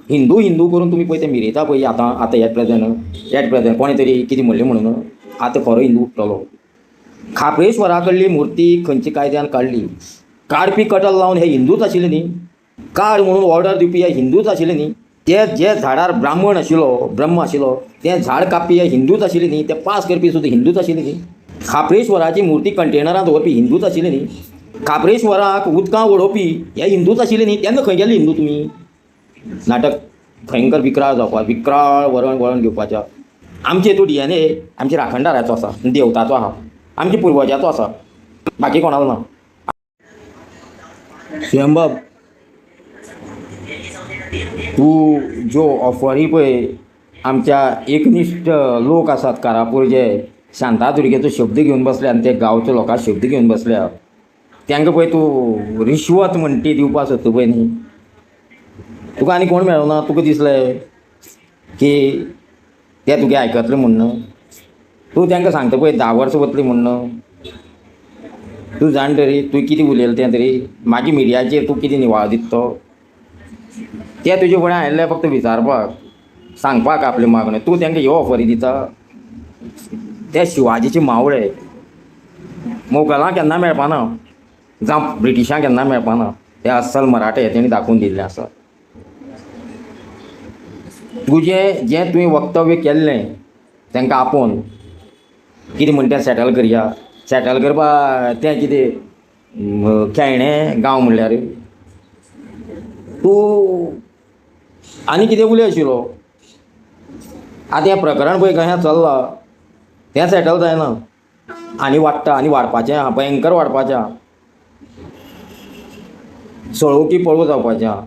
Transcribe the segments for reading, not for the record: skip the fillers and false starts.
हिंदू हिंदू करून तुम्ही पळय ते मिरयता पळय आतां एट प्रेझेंट कोणें तरी कितें म्हणलें म्हणून आतां खरो हिंदू उठ्ठलो. खापरेश्वरा कडली मुर्ती खंयच्या कायद्यान काडली? काडपी कटल लावन हे हिंदूच आशिल्ले न्ही? काड म्हणून ऑर्डर दिवपी हे हिंदूच आशिल्ले न्ही? ते जे झाडार ब्राह्मण आशिल्लो ब्रह्म आशिल्लो तें झाड कापपी हे हिंदूच आशिल्ले न्ही? ते पास करपी सुद्दां हिंदूच आशिल्ले न्ही? खापरेश्वराची मुर्ती कंटेनरांत दवरपी हिंदूच आशिल्ले न्ही? खापरेश्वराक उदकां ओडोवपी हे हिंदूच आशिल्ले न्ही? तेन्ना खंय गेले हिंदू तुमी? नाटक भयंकर विक्राळ जावपा विक्राळ वळण घेवपाचें. आमचे हितून DNA आमच्या राखणदाराचो आसा, देवताचो आहा, आमच्या पुर्वजाचो आसा, बाकी कोणालो ना. स्वयंबाब, तूं ज्यो ऑफरी पळय आमच्या एकनिश्ठ लोक आसात कारापूर जे शांतादुर्गेचो शब्द घेवन बसल्या आनी ते गांवच्या लोकांचो शब्द घेवन बसल्या, तांकां पळय तूं रिश्वत म्हणटा ती दिवपा सोदता पळय न्ही, तुका आनी कोण मेळना? तुका दिसलें की ते तुगे आयकतले म्हणून? तूं तांकां सांगता पळय 10 वर्सां वतलीं म्हणून. तूं जाण तरी तुवें कितें उलयलें तें तरी म्हाज्या मिडियाचेर तूं कितें निवाळो दिता तो? ते तुजे फुड्यान आयिल्ले फक्त विचारपाक, सांगपाक आपले मागणें. तूं तांकां ह्यो ऑफरी दिता? ते शिवाजीचे मावळे मोगलां केन्ना मेळपाना, जावं ब्रिटिशांक केन्ना मेळपाना. ते अस्सल मराठे तेणी दाखोवन दिल्लें आसा. तुजें जें तुवें वक्तव्य केल्लें तांकां आपोवन कितें म्हणटा तें सेटल करया. सेटल करपा तें कितें खेळणें गांव म्हणल्यार? तूं आनी कितें उलय आशिल्लो. आतां हें प्रकरण पळय कशें चल्लां तें सेटल जायना. आनी वाडटा, आनी वाडपाचें आहा, भयंकर वाडपाचें आहा. सळो की पळो जावपाचें आहा.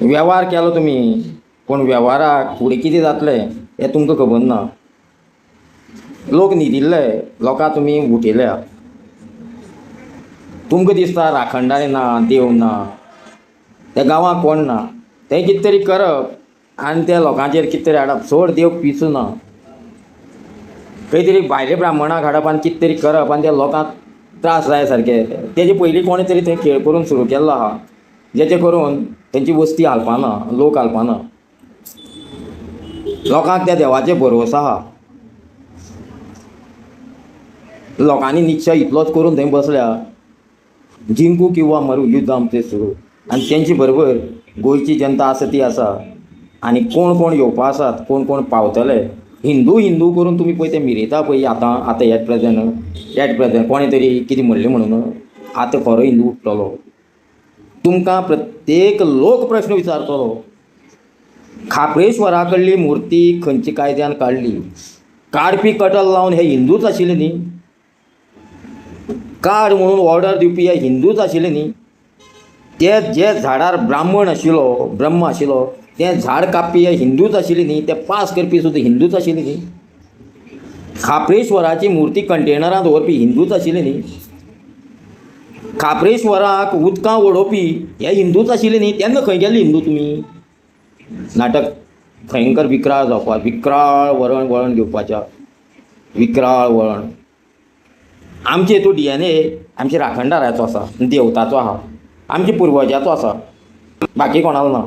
वेव्हार केलो तुमी, पूण वेव्हाराक फुडें कितें जातलें हें तुमकां खबर ना. लोक न्हिदिल्ले, लोकां तुमी उठयल्या. तुमकां दिसता राखणदारी ना, देव ना, त्या गांवांक कोण ना. तें कितें तरी करप आनी त्या लोकांचेर कितें तरी हाडप. चड देव पिसू ना. खंय तरी भायले ब्राह्मणाक हाडप आनी कितें तरी करप आनी त्या लोकांक त्रास जाय सारके. तेजे पयलीं कोणें तरी थंय खेळ करून सुरू केल्लो आहा, जेचे करून तेंची वस्ती हालपाना, लोक हालपाना. लोकांक त्या देवाचेर भरवोसो आहा. लोकांनी निश्चय इतलोच करून थंय बसल्या, जिंकू किंवा मरू युद्ध आमचें सुरू. आनी तेंचे बरोबर गोंयची जनता आसा ती आसा. आनी कोण कोण येवपा आसात, कोण कोण पावतले. हिंदू हिंदू करून तुमी पळय ते मिरयता पळय आतां एट प्रेझेंट कोणें तरी कितें म्हणलें म्हणून आतां खरो हिंदू उठ्ठलो. तुमकां प्रत्येक लोक प्रश्न विचारतलो. खापरेश्वरा कडली मुर्ती खंयच्या कायद्यान काडली? काडपी कटल लावन हे हिंदूच आशिल्ले न्ही? काड म्हणून ऑर्डर दिवपी हे हिंदूच आशिल्ले न्ही? ते जे झाडार ब्राह्मण आशिल्लो ब्रह्म आशिल्लो तें झाड कापपी हे हिंदूच आशिल्ले न्ही? ते पास करपी सुद्दां हिंदूच आशिल्ले न्ही? खापरेश्वराची मुर्ती कंटेनरांत दवरपी हिंदूच आशिल्ले न्ही? खापरेश्वराक उदकां ओडोवपी हे हिंदूच आशिल्ले न्ही? तेन्ना खंय गेले हिंदू तुमी? नाटक भयंकर विक्राळ जावपा विक्राळ वळण घेवपाचें. विक्राळ वळण. आमचे हितून DNA आमच्या राखणदाराचो आसा, देवताचो आहा, आमच्या पुर्वजाचो आसा, बाकी कोणालो ना.